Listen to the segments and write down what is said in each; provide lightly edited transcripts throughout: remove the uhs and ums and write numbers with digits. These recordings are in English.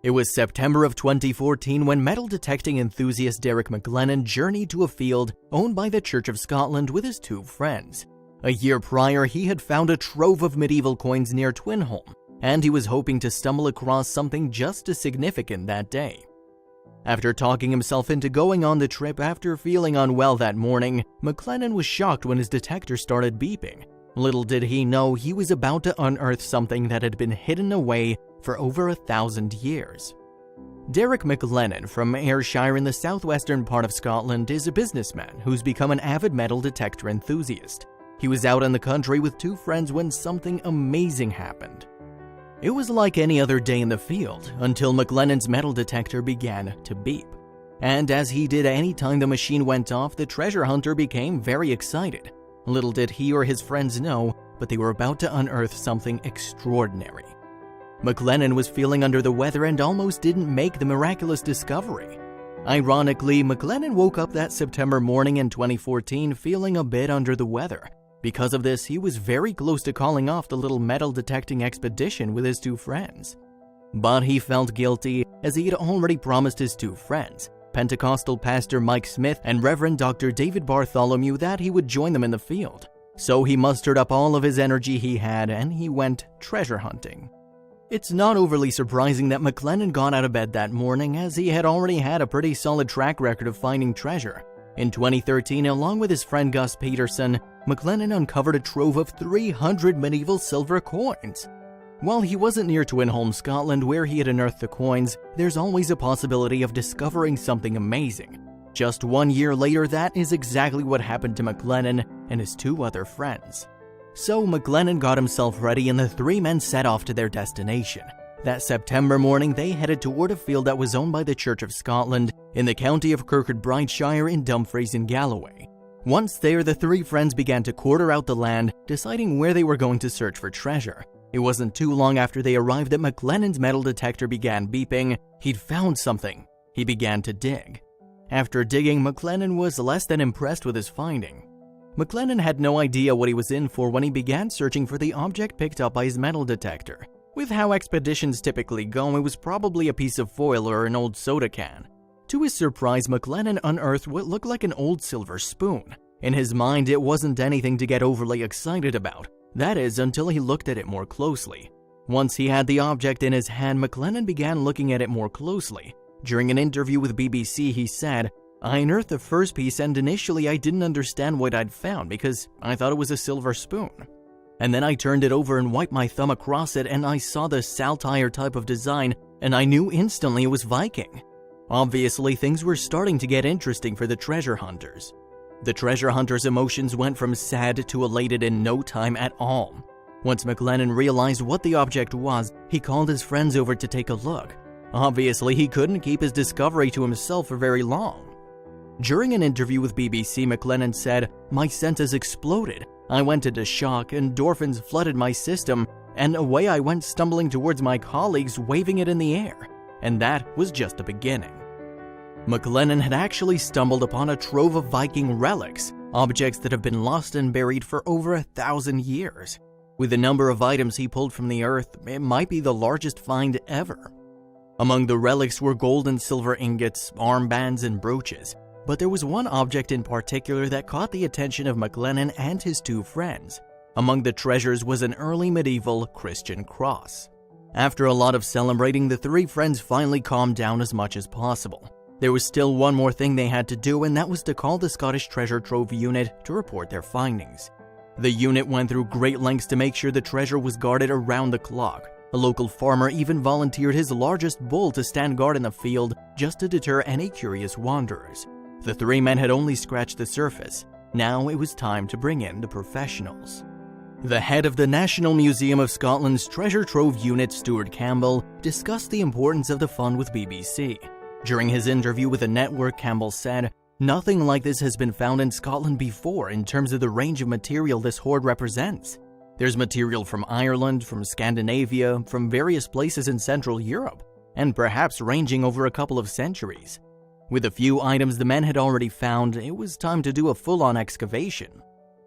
It was September of 2014 when metal detecting enthusiast Derek McLennan journeyed to a field owned by the Church of Scotland with his two friends. A year prior, he had found a trove of medieval coins near Twynholm, and he was hoping to stumble across something just as significant that day. After talking himself into going on the trip after feeling unwell that morning, McLennan was shocked when his detector started beeping. Little did he know he was about to unearth something that had been hidden away for over 1,000 years. Derek McLennan from Ayrshire in the southwestern part of Scotland is a businessman who's become an avid metal detector enthusiast. He was out in the country with two friends when something amazing happened. It was like any other day in the field until McLennan's metal detector began to beep. And as he did any time the machine went off, the treasure hunter became very excited. Little did he or his friends know, but they were about to unearth something extraordinary. McLennan was feeling under the weather and almost didn't make the miraculous discovery. Ironically, McLennan woke up that September morning in 2014 feeling a bit under the weather. Because of this, he was very close to calling off the little metal detecting expedition with his two friends. But he felt guilty as he had already promised his two friends, Pentecostal pastor Mike Smith and Reverend Dr. David Bartholomew, that he would join them in the field. So he mustered up all of his energy he had and he went treasure hunting. It's not overly surprising that McLennan got out of bed that morning, as he had already had a pretty solid track record of finding treasure. In 2013, along with his friend Gus Peterson, McLennan uncovered a trove of 300 medieval silver coins. While he wasn't near Twynholm, Scotland, where he had unearthed the coins, there's always a possibility of discovering something amazing. Just 1 year later, that is exactly what happened to McLennan and his two other friends. So McLennan got himself ready and the three men set off to their destination. That September morning, they headed toward a field that was owned by the Church of Scotland in the county of Kirkcudbrightshire in Dumfries and Galloway. Once there, the three friends began to quarter out the land, deciding where they were going to search for treasure. It wasn't too long after they arrived that McLennan's metal detector began beeping. He'd found something. He began to dig. After digging, McLennan was less than impressed with his finding. McLennan had no idea what he was in for when he began searching for the object picked up by his metal detector. With how expeditions typically go, it was probably a piece of foil or an old soda can. To his surprise, McLennan unearthed what looked like an old silver spoon. In his mind, it wasn't anything to get overly excited about. That is, until he looked at it more closely. Once he had the object in his hand, McLennan began looking at it more closely. During an interview with BBC, he said, "I unearthed the first piece and initially I didn't understand what I'd found because I thought it was a silver spoon. And then I turned it over and wiped my thumb across it and I saw the saltire type of design and I knew instantly it was Viking." Obviously, things were starting to get interesting for the treasure hunters. The treasure hunters' emotions went from sad to elated in no time at all. Once McLennan realized what the object was, he called his friends over to take a look. Obviously, he couldn't keep his discovery to himself for very long. During an interview with BBC, McLennan said, "My senses exploded. I went into shock, endorphins flooded my system, and away I went stumbling towards my colleagues, waving it in the air. And that was just the beginning." McLennan had actually stumbled upon a trove of Viking relics, objects that have been lost and buried for over 1,000 years. With the number of items he pulled from the earth, it might be the largest find ever. Among the relics were gold and silver ingots, armbands, and brooches. But there was one object in particular that caught the attention of McLennan and his two friends. Among the treasures was an early medieval Christian cross. After a lot of celebrating, the three friends finally calmed down as much as possible. There was still one more thing they had to do, and that was to call the Scottish Treasure Trove unit to report their findings. The unit went through great lengths to make sure the treasure was guarded around the clock. A local farmer even volunteered his largest bull to stand guard in the field just to deter any curious wanderers. The three men had only scratched the surface. Now it was time to bring in the professionals. The head of the National Museum of Scotland's Treasure Trove Unit, Stuart Campbell, discussed the importance of the fund with BBC. During his interview with the network, Campbell said, "Nothing like this has been found in Scotland before in terms of the range of material this hoard represents. There's material from Ireland, from Scandinavia, from various places in Central Europe, and perhaps ranging over a couple of centuries. With a few items the men had already found, it was time to do a full-on excavation."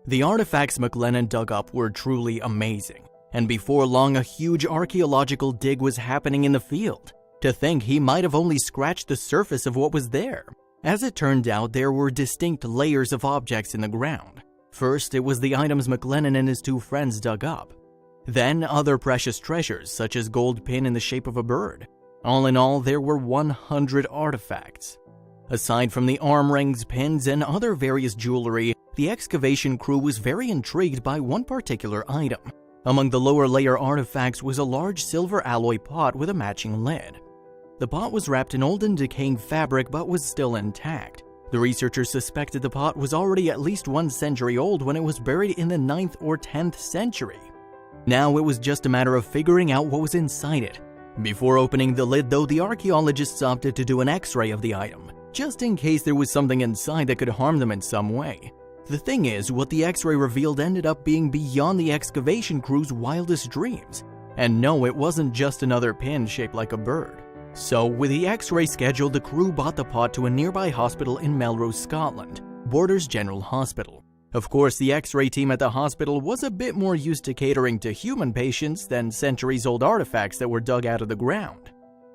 The artifacts McLennan dug up were truly amazing, and before long a huge archaeological dig was happening in the field. To think he might have only scratched the surface of what was there. As it turned out, there were distinct layers of objects in the ground. First, it was the items McLennan and his two friends dug up. Then, other precious treasures, such as gold pin in the shape of a bird. All in all, there were 100 artifacts. Aside from the arm rings, pins, and other various jewelry, the excavation crew was very intrigued by one particular item. Among the lower layer artifacts was a large silver alloy pot with a matching lid. The pot was wrapped in old and decaying fabric but was still intact. The researchers suspected the pot was already at least 1 century old when it was buried in the 9th or 10th century. Now it was just a matter of figuring out what was inside it. Before opening the lid though, the archaeologists opted to do an X-ray of the item, just in case there was something inside that could harm them in some way. The thing is, what the X-ray revealed ended up being beyond the excavation crew's wildest dreams. And no, it wasn't just another pin shaped like a bird. So, with the X-ray scheduled, the crew bought the pot to a nearby hospital in Melrose, Scotland, Borders General Hospital. Of course, the X-ray team at the hospital was a bit more used to catering to human patients than centuries-old artifacts that were dug out of the ground.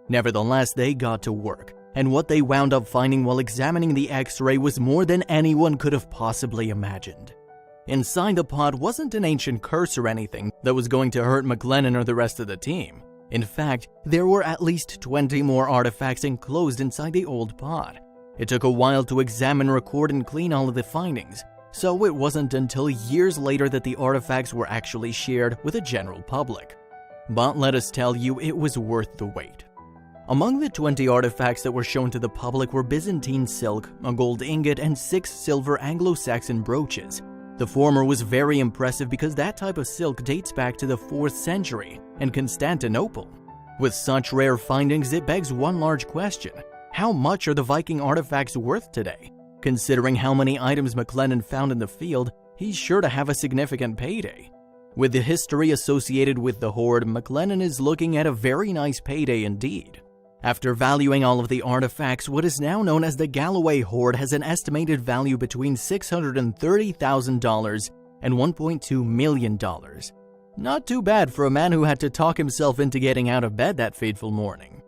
Nevertheless, they got to work, and what they wound up finding while examining the X-ray was more than anyone could have possibly imagined. Inside the pot wasn't an ancient curse or anything that was going to hurt McLennan or the rest of the team. In fact, there were at least 20 more artifacts enclosed inside the old pot. It took a while to examine, record, and clean all of the findings, so it wasn't until years later that the artifacts were actually shared with the general public. But let us tell you, it was worth the wait. Among the 20 artifacts that were shown to the public were Byzantine silk, a gold ingot, and 6 silver Anglo-Saxon brooches. The former was very impressive because that type of silk dates back to the 4th century and Constantinople. With such rare findings, it begs one large question: how much are the Viking artifacts worth today? Considering how many items McLennan found in the field, he's sure to have a significant payday. With the history associated with the hoard, McLennan is looking at a very nice payday indeed. After valuing all of the artifacts, what is now known as the Galloway hoard has an estimated value between $630,000 and $1.2 million. Not too bad for a man who had to talk himself into getting out of bed that fateful morning.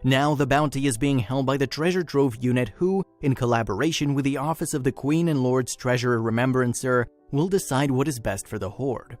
Now the bounty is being held by the Treasure Trove Unit who, in collaboration with the Office of the Queen and Lord's Treasurer Remembrancer, will decide what is best for the hoard.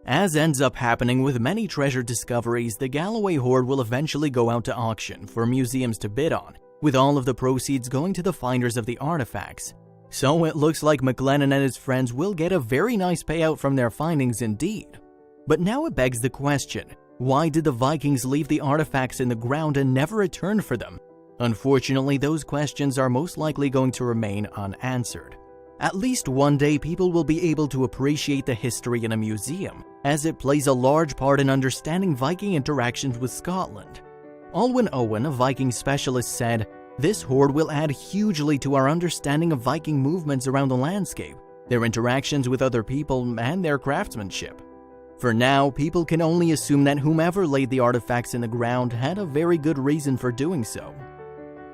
As ends up happening with many treasure discoveries, the Galloway hoard will eventually go out to auction for museums to bid on, with all of the proceeds going to the finders of the artifacts. So it looks like McLennan and his friends will get a very nice payout from their findings indeed. But now it begs the question, why did the Vikings leave the artifacts in the ground and never return for them? Unfortunately, those questions are most likely going to remain unanswered. At least one day people will be able to appreciate the history in a museum, as it plays a large part in understanding Viking interactions with Scotland. Alwyn Owen, a Viking specialist, said, "This hoard will add hugely to our understanding of Viking movements around the landscape, their interactions with other people, and their craftsmanship." For now, people can only assume that whomever laid the artifacts in the ground had a very good reason for doing so.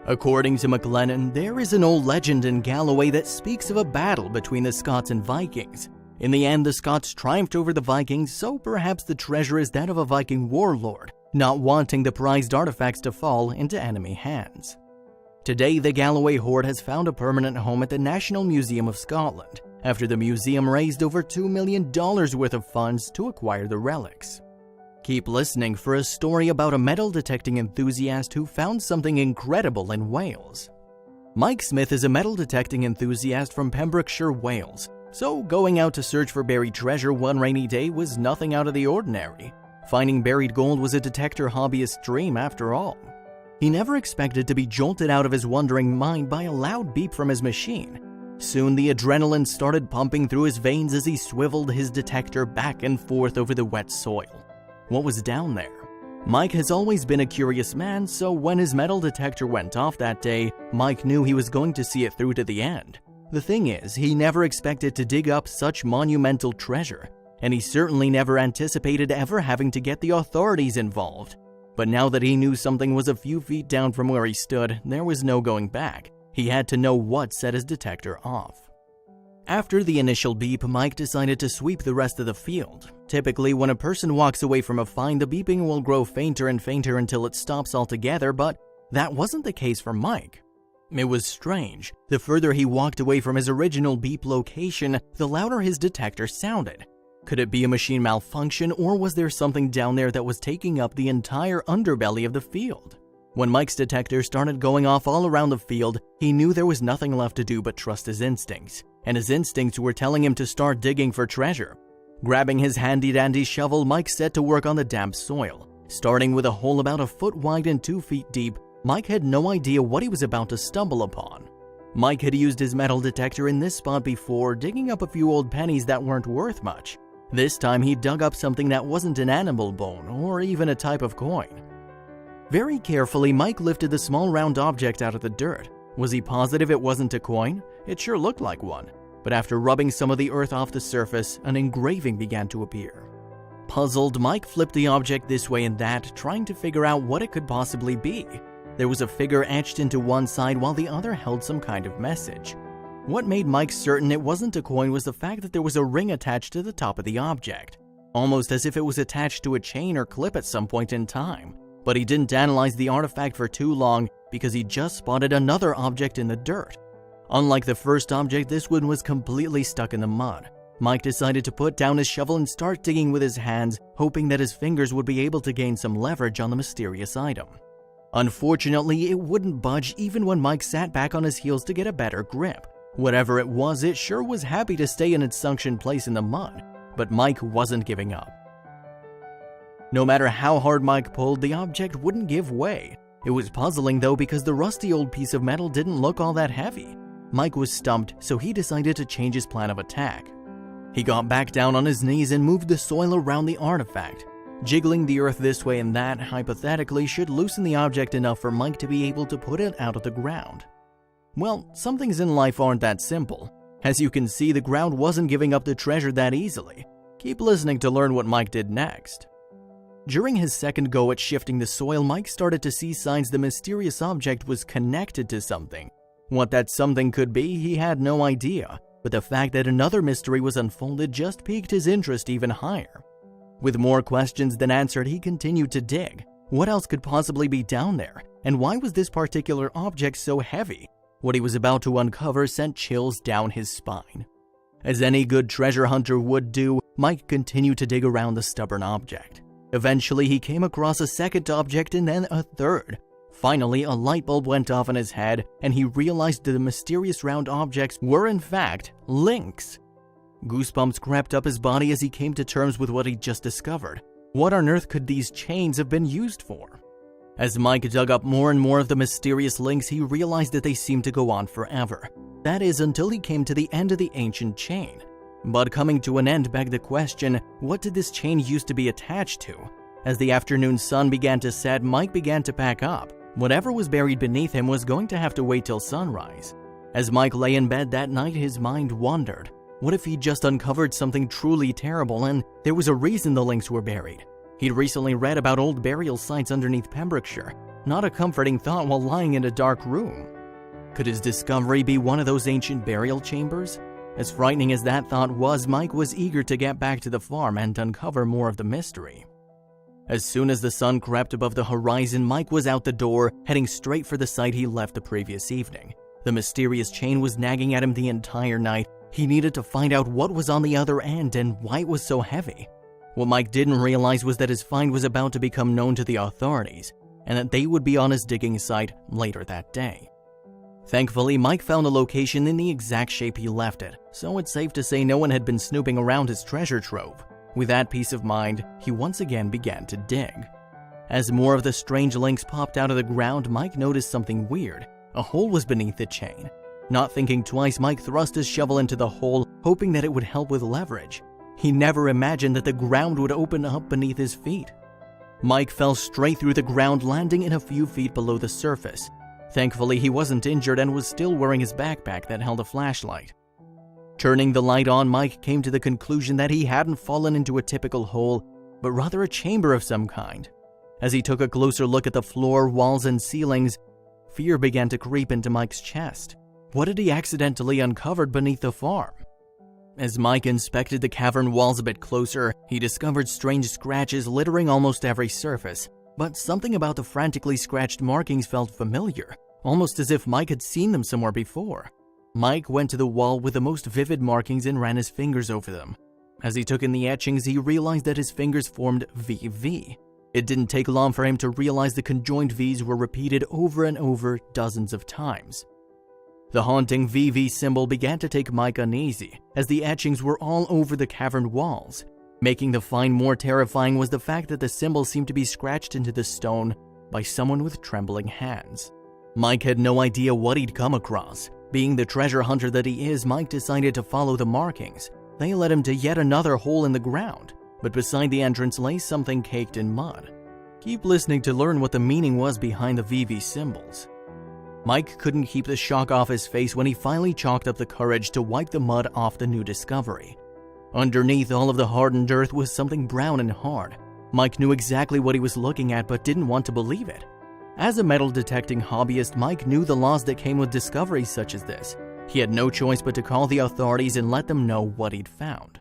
According to McLennan, there is an old legend in Galloway that speaks of a battle between the Scots and Vikings. In the end, the Scots triumphed over the Vikings, so perhaps the treasure is that of a Viking warlord, not wanting the prized artifacts to fall into enemy hands. Today, the Galloway hoard has found a permanent home at the National Museum of Scotland, after the museum raised over $2 million worth of funds to acquire the relics. Keep listening for a story about a metal detecting enthusiast who found something incredible in Wales. Mike Smith is a metal detecting enthusiast from Pembrokeshire, Wales, so going out to search for buried treasure one rainy day was nothing out of the ordinary. Finding buried gold was a detector hobbyist's dream after all. He never expected to be jolted out of his wandering mind by a loud beep from his machine. Soon the adrenaline started pumping through his veins as he swiveled his detector back and forth over the wet soil. What was down there? Mike has always been a curious man, so when his metal detector went off that day, Mike knew he was going to see it through to the end. The thing is, he never expected to dig up such monumental treasure, and he certainly never anticipated ever having to get the authorities involved. But now that he knew something was a few feet down from where he stood, there was no going back. He had to know what set his detector off. After the initial beep, Mike decided to sweep the rest of the field. Typically, when a person walks away from a find, the beeping will grow fainter and fainter until it stops altogether, but that wasn't the case for Mike. It was strange. The further he walked away from his original beep location, the louder his detector sounded. Could it be a machine malfunction, or was there something down there that was taking up the entire underbelly of the field? When Mike's detector started going off all around the field, he knew there was nothing left to do but trust his instincts. And his instincts were telling him to start digging for treasure. Grabbing his handy-dandy shovel, Mike set to work on the damp soil. Starting with a hole about a foot wide and 2 feet deep, Mike had no idea what he was about to stumble upon. Mike had used his metal detector in this spot before, digging up a few old pennies that weren't worth much. This time he dug up something that wasn't an animal bone or even a type of coin. Very carefully, Mike lifted the small round object out of the dirt. Was he positive it wasn't a coin? It sure looked like one. But after rubbing some of the earth off the surface, an engraving began to appear. Puzzled, Mike flipped the object this way and that, trying to figure out what it could possibly be. There was a figure etched into one side while the other held some kind of message. What made Mike certain it wasn't a coin was the fact that there was a ring attached to the top of the object, almost as if it was attached to a chain or clip at some point in time. But he didn't analyze the artifact for too long because he just spotted another object in the dirt. Unlike the first object, this one was completely stuck in the mud. Mike decided to put down his shovel and start digging with his hands, hoping that his fingers would be able to gain some leverage on the mysterious item. Unfortunately, it wouldn't budge even when Mike sat back on his heels to get a better grip. Whatever it was, it sure was happy to stay in its sunken place in the mud, but Mike wasn't giving up. No matter how hard Mike pulled, the object wouldn't give way. It was puzzling though because the rusty old piece of metal didn't look all that heavy. Mike was stumped, so he decided to change his plan of attack. He got back down on his knees and moved the soil around the artifact. Jiggling the earth this way and that, hypothetically, should loosen the object enough for Mike to be able to put it out of the ground. Well, some things in life aren't that simple. As you can see, the ground wasn't giving up the treasure that easily. Keep listening to learn what Mike did next. During his second go at shifting the soil, Mike started to see signs the mysterious object was connected to something. What that something could be, he had no idea, but the fact that another mystery was unfolded just piqued his interest even higher. With more questions than answered, he continued to dig. What else could possibly be down there? And why was this particular object so heavy? What he was about to uncover sent chills down his spine. As any good treasure hunter would do, Mike continued to dig around the stubborn object. Eventually, he came across a second object and then a third. Finally, a light bulb went off in his head, and he realized that the mysterious round objects were in fact links. Goosebumps crept up his body as he came to terms with what he'd just discovered. What on earth could these chains have been used for? As Mike dug up more and more of the mysterious links, he realized that they seemed to go on forever. That is, until he came to the end of the ancient chain. But coming to an end begged the question, what did this chain used to be attached to? As the afternoon sun began to set, Mike began to pack up. Whatever was buried beneath him was going to have to wait till sunrise. As Mike lay in bed that night, his mind wandered. What if he'd just uncovered something truly terrible and there was a reason the links were buried? He'd recently read about old burial sites underneath Pembrokeshire. Not a comforting thought while lying in a dark room. Could his discovery be one of those ancient burial chambers? As frightening as that thought was, Mike was eager to get back to the farm and uncover more of the mystery. As soon as the sun crept above the horizon, Mike was out the door, heading straight for the site he left the previous evening. The mysterious chain was nagging at him the entire night. He needed to find out what was on the other end and why it was so heavy. What Mike didn't realize was that his find was about to become known to the authorities, and that they would be on his digging site later that day. Thankfully, Mike found a location in the exact shape he left it, so it's safe to say no one had been snooping around his treasure trove. With that peace of mind, he once again began to dig. As more of the strange links popped out of the ground, Mike noticed something weird. A hole was beneath the chain. Not thinking twice, Mike thrust his shovel into the hole, hoping that it would help with leverage. He never imagined that the ground would open up beneath his feet. Mike fell straight through the ground, landing in a few feet below the surface. Thankfully, he wasn't injured and was still wearing his backpack that held a flashlight. Turning the light on, Mike came to the conclusion that he hadn't fallen into a typical hole, but rather a chamber of some kind. As he took a closer look at the floor, walls, and ceilings, fear began to creep into Mike's chest. What had he accidentally uncovered beneath the farm? As Mike inspected the cavern walls a bit closer, he discovered strange scratches littering almost every surface, but something about the frantically scratched markings felt familiar, almost as if Mike had seen them somewhere before. Mike went to the wall with the most vivid markings and ran his fingers over them. As he took in the etchings, he realized that his fingers formed VV. It didn't take long for him to realize the conjoined V's were repeated over and over dozens of times. The haunting VV symbol began to take Mike uneasy, as the etchings were all over the cavern walls. Making the find more terrifying was the fact that the symbol seemed to be scratched into the stone by someone with trembling hands. Mike had no idea what he'd come across. Being the treasure hunter that he is, Mike decided to follow the markings. They led him to yet another hole in the ground, but beside the entrance lay something caked in mud. Keep listening to learn what the meaning was behind the VV symbols. Mike couldn't keep the shock off his face when he finally chalked up the courage to wipe the mud off the new discovery. Underneath all of the hardened earth was something brown and hard. Mike knew exactly what he was looking at but didn't want to believe it. As a metal detecting hobbyist, Mike knew the laws that came with discoveries such as this. He had no choice but to call the authorities and let them know what he'd found.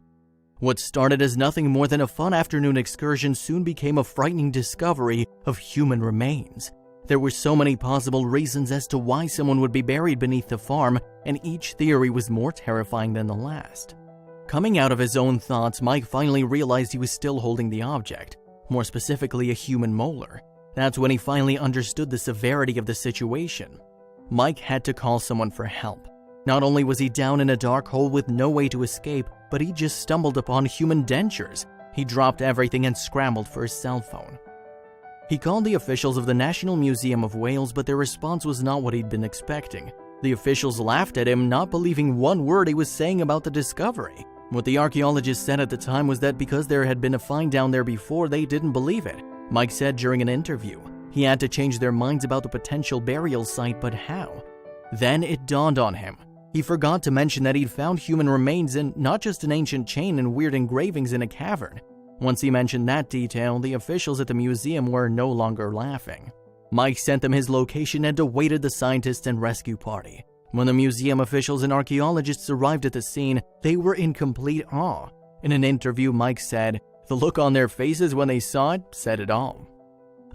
What started as nothing more than a fun afternoon excursion soon became a frightening discovery of human remains. There were so many possible reasons as to why someone would be buried beneath the farm, and each theory was more terrifying than the last. Coming out of his own thoughts, Mike finally realized he was still holding the object, more specifically a human molar. That's when he finally understood the severity of the situation. Mike had to call someone for help. Not only was he down in a dark hole with no way to escape, but he just stumbled upon human dentures. He dropped everything and scrambled for his cell phone. He called the officials of the National Museum of Wales, but their response was not what he'd been expecting. The officials laughed at him, not believing one word he was saying about the discovery. What the archaeologists said at the time was that because there had been a find down there before, they didn't believe it. Mike said during an interview. He had to change their minds about the potential burial site, but how? Then it dawned on him. He forgot to mention that he'd found human remains and not just an ancient chain and weird engravings in a cavern. Once he mentioned that detail, the officials at the museum were no longer laughing. Mike sent them his location and awaited the scientists and rescue party. When the museum officials and archaeologists arrived at the scene, they were in complete awe. In an interview, Mike said, "The look on their faces when they saw it said it all."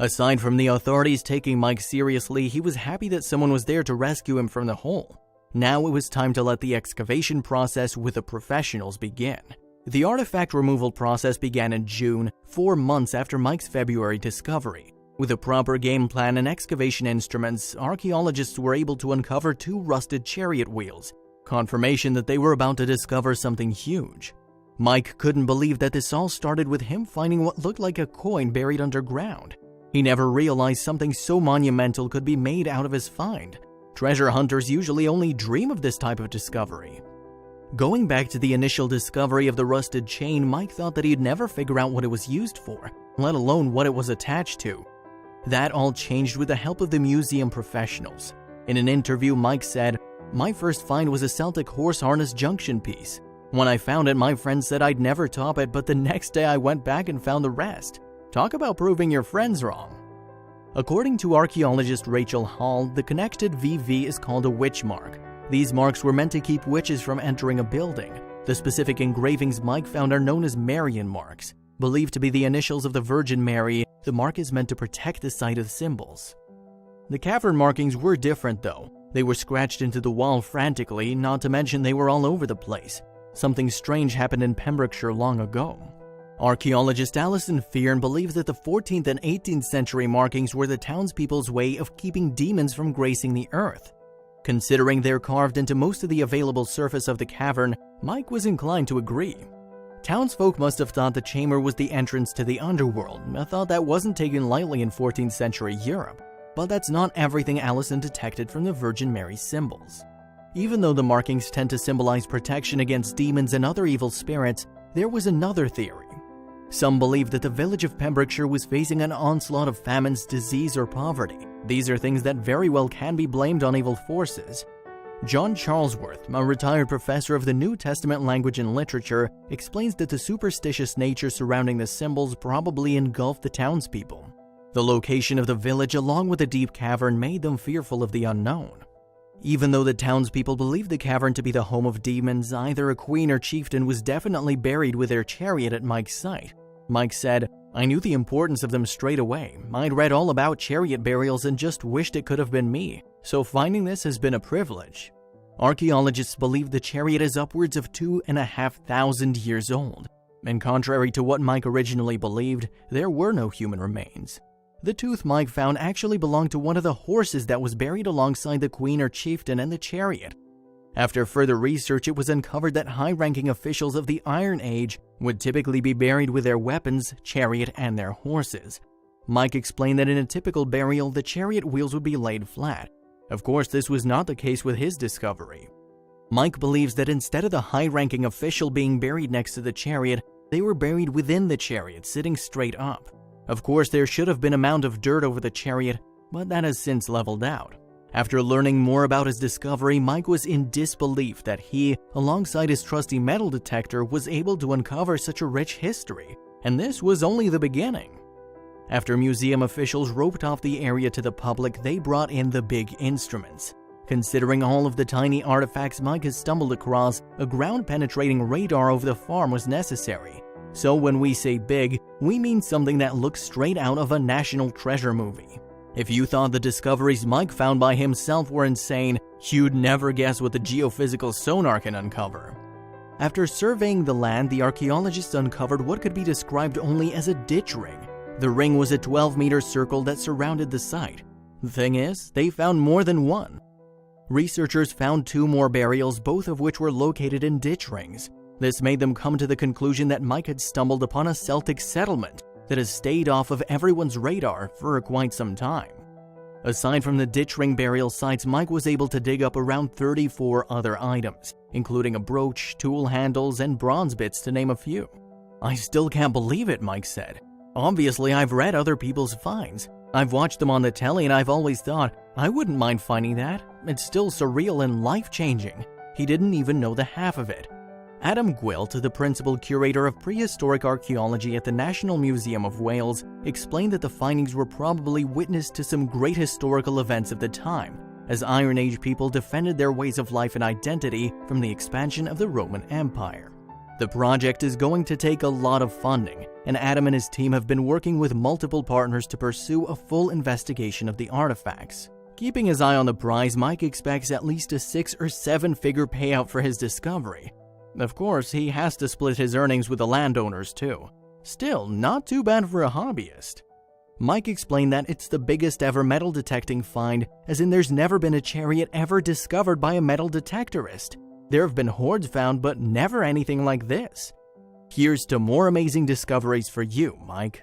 Aside from the authorities taking Mike seriously, he was happy that someone was there to rescue him from the hole. Now it was time to let the excavation process with the professionals begin. The artifact removal process began in June, 4 months after Mike's February discovery. With a proper game plan and excavation instruments, archaeologists were able to uncover 2 rusted chariot wheels, confirmation that they were about to discover something huge. Mike couldn't believe that this all started with him finding what looked like a coin buried underground. He never realized something so monumental could be made out of his find. Treasure hunters usually only dream of this type of discovery. Going back to the initial discovery of the rusted chain, Mike thought that he'd never figure out what it was used for, let alone what it was attached to. That all changed with the help of the museum professionals. In an interview, Mike said, "My first find was a Celtic horse harness junction piece. When I found it, my friend said I'd never top it, but the next day I went back and found the rest. Talk about proving your friends wrong." According to archaeologist Rachel Hall, the connected VV is called a witch mark. These marks were meant to keep witches from entering a building. The specific engravings Mike found are known as Marian marks. Believed to be the initials of the Virgin Mary, the mark is meant to protect the site of the symbols. The cavern markings were different though. They were scratched into the wall frantically, not to mention they were all over the place. Something strange happened in Pembrokeshire long ago. Archaeologist Alison Fearn believes that the 14th and 18th century markings were the townspeople's way of keeping demons from gracing the earth. Considering they're carved into most of the available surface of the cavern, Mike was inclined to agree. Townsfolk must have thought the chamber was the entrance to the underworld, a thought that wasn't taken lightly in 14th century Europe. But that's not everything Alison detected from the Virgin Mary symbols. Even though the markings tend to symbolize protection against demons and other evil spirits, there was another theory. Some believe that the village of Pembrokeshire was facing an onslaught of famines, disease, or poverty. These are things that very well can be blamed on evil forces. John Charlesworth, a retired professor of the New Testament language and literature, explains that the superstitious nature surrounding the symbols probably engulfed the townspeople. The location of the village along with the deep cavern made them fearful of the unknown. Even though the townspeople believed the cavern to be the home of demons, either a queen or chieftain was definitely buried with their chariot at Mike's site. Mike said, "I knew the importance of them straight away. I'd read all about chariot burials and just wished it could have been me, so finding this has been a privilege." Archaeologists believe the chariot is upwards of 2,500 years old, and contrary to what Mike originally believed, there were no human remains. The tooth Mike found actually belonged to one of the horses that was buried alongside the queen or chieftain and the chariot. After further research, it was uncovered that high-ranking officials of the Iron Age would typically be buried with their weapons, chariot, and their horses. Mike explained that in a typical burial, the chariot wheels would be laid flat. Of course, this was not the case with his discovery. Mike believes that instead of the high-ranking official being buried next to the chariot, they were buried within the chariot, sitting straight up. Of course, there should have been a mound of dirt over the chariot, but that has since leveled out. After learning more about his discovery, Mike was in disbelief that he, alongside his trusty metal detector, was able to uncover such a rich history, and this was only the beginning. After museum officials roped off the area to the public, they brought in the big instruments. Considering all of the tiny artifacts Mike has stumbled across, a ground-penetrating radar over the farm was necessary. So when we say big, we mean something that looks straight out of a National Treasure movie. If you thought the discoveries Mike found by himself were insane, you'd never guess what the geophysical sonar can uncover. After surveying the land, the archaeologists uncovered what could be described only as a ditch ring. The ring was a 12-meter circle that surrounded the site. The thing is, they found more than one. Researchers found 2 more burials, both of which were located in ditch rings. This made them come to the conclusion that Mike had stumbled upon a Celtic settlement that has stayed off of everyone's radar for quite some time. Aside from the ditch ring burial sites, Mike was able to dig up around 34 other items, including a brooch, tool handles, and bronze bits to name a few. "I still can't believe it," Mike said. "Obviously, I've read other people's finds. I've watched them on the telly and I've always thought, I wouldn't mind finding that. It's still surreal and life-changing." He didn't even know the half of it. Adam Gwilt, the principal curator of prehistoric archaeology at the National Museum of Wales, explained that the findings were probably witness to some great historical events of the time, as Iron Age people defended their ways of life and identity from the expansion of the Roman Empire. The project is going to take a lot of funding, and Adam and his team have been working with multiple partners to pursue a full investigation of the artifacts. Keeping his eye on the prize, Mike expects at least a 6- or 7-figure payout for his discovery. Of course, he has to split his earnings with the landowners too. Still, not too bad for a hobbyist. Mike explained that it's the biggest ever metal detecting find, as in there's never been a chariot ever discovered by a metal detectorist. There have been hoards found, but never anything like this. Here's to more amazing discoveries for you, Mike.